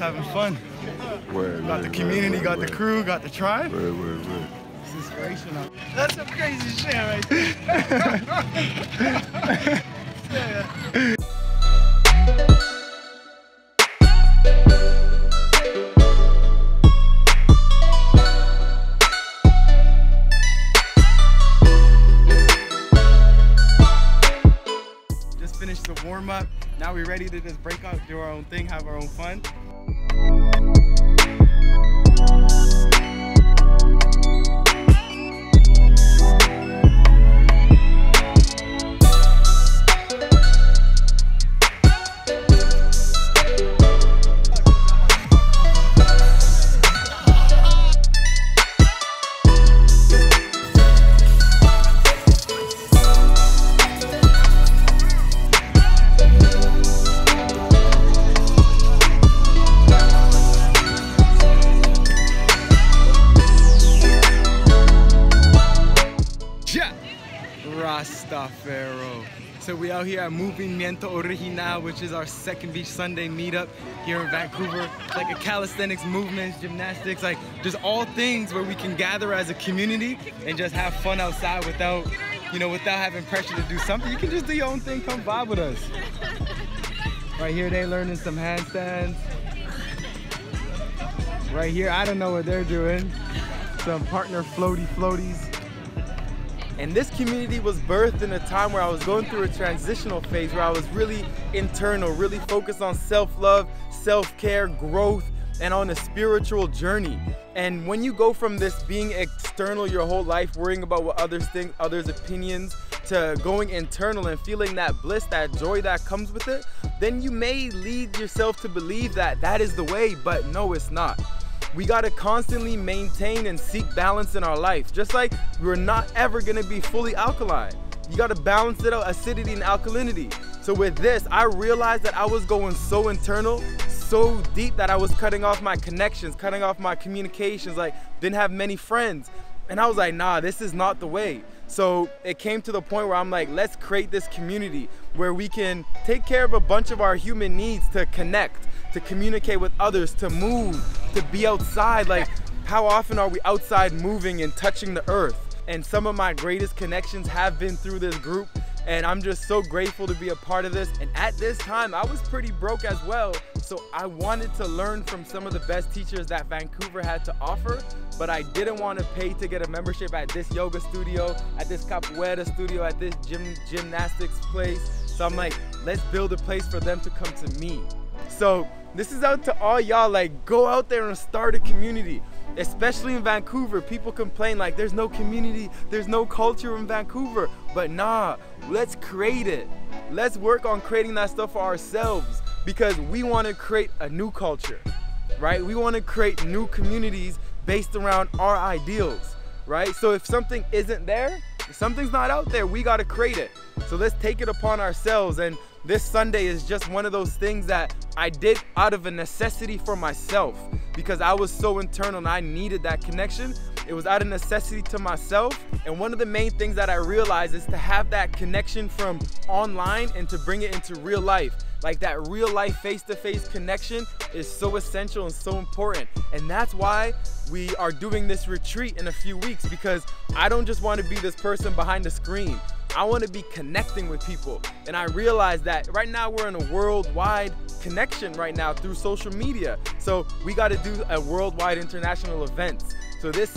having fun. Got the community, got the crew, got the tribe. It's inspirational. That's some crazy shit right there. Just finished the warm-up. Now we're ready to just break out, do our own thing, have our own fun. Rastafaro. So we out here at Movimiento Original, which is our second Beach Sunday meetup here in Vancouver. It's like a calisthenics movement, gymnastics, like just all things where we can gather as a community and just have fun outside without, you know, without having pressure to do something. You can just do your own thing, come vibe with us. Right here they learning some handstands. Right here, I don't know what they're doing. Some partner floaties. And this community was birthed in a time where I was going through a transitional phase where I was really internal, really focused on self-love, self-care, growth, and on a spiritual journey. And when you go from this being external your whole life, worrying about what others think, others' opinions, to going internal and feeling that bliss, that joy that comes with it, then you may lead yourself to believe that that is the way, but no, it's not. We gotta constantly maintain and seek balance in our life. Just like we're not ever gonna be fully alkaline. You gotta balance it out, acidity and alkalinity. So with this, I realized that I was going so internal, so deep that I was cutting off my connections, cutting off my communications, like didn't have many friends. And I was like, nah, this is not the way. So it came to the point where I'm like, let's create this community where we can take care of a bunch of our human needs to connect, to communicate with others, to move, to be outside. Like, how often are we outside moving and touching the earth? And some of my greatest connections have been through this group, and I'm just so grateful to be a part of this. And at this time, I was pretty broke as well, so I wanted to learn from some of the best teachers that Vancouver had to offer, but I didn't want to pay to get a membership at this yoga studio, at this capoeira studio, at this gymnastics place. So I'm like, let's build a place for them to come to me. So this is out to all y'all, like, go out there and start a community. Especially in Vancouver, people complain like there's no community, there's no culture in Vancouver. But nah, let's create it. Let's work on creating that stuff for ourselves, because we want to create a new culture, right? We want to create new communities based around our ideals, right? So if something isn't there, if something's not out there, we got to create it. So let's take it upon ourselves. And this Sunday is just one of those things that I did out of a necessity for myself, because I was so internal and I needed that connection. It was out of necessity to myself. And one of the main things that I realized is to have that connection from online and to bring it into real life. Like that real life face-to-face connection is so essential and so important. And that's why we are doing this retreat in a few weeks, because I don't just want to be this person behind the screen. I want to be connecting with people. And I realize that right now we're in a worldwide connection right now through social media. So we got to do a worldwide international event. So this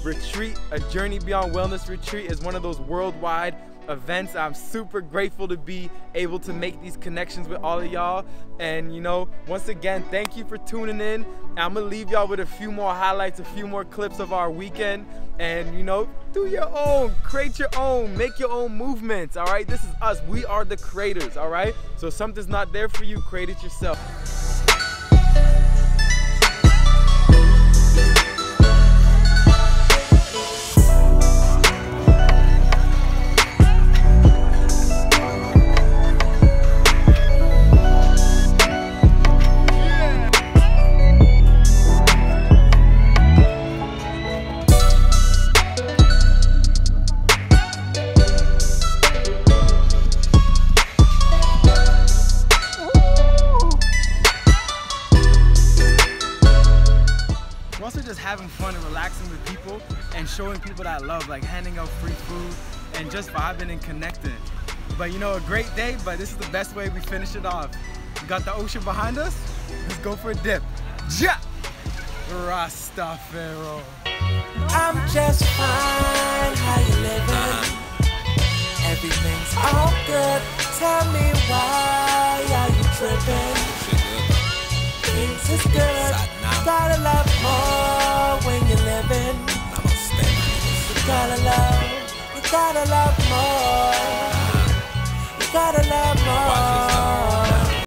retreat, a Journey Beyond Wellness retreat, is one of those worldwide events. I'm super grateful to be able to make these connections with all of y'all. And you know, once again, thank you for tuning in. I'm gonna leave y'all with a few more highlights, a few more clips of our weekend. And you know, do your own, create your own, make your own movements. All right, this is us. We are the creators. All right, so if something's not there for you, create it yourself. we're also just having fun and relaxing with people and showing people that I love, like handing out free food and just vibing and connecting. But you know, a great day, but this is the best way we finish it off. We got the ocean behind us, let's go for a dip. Ja! Rastafaro. I'm just fine, how you living? Everything's all good, tell me why are you tripping? Things is good, gotta love more when you're living. You gotta love more. You gotta love more.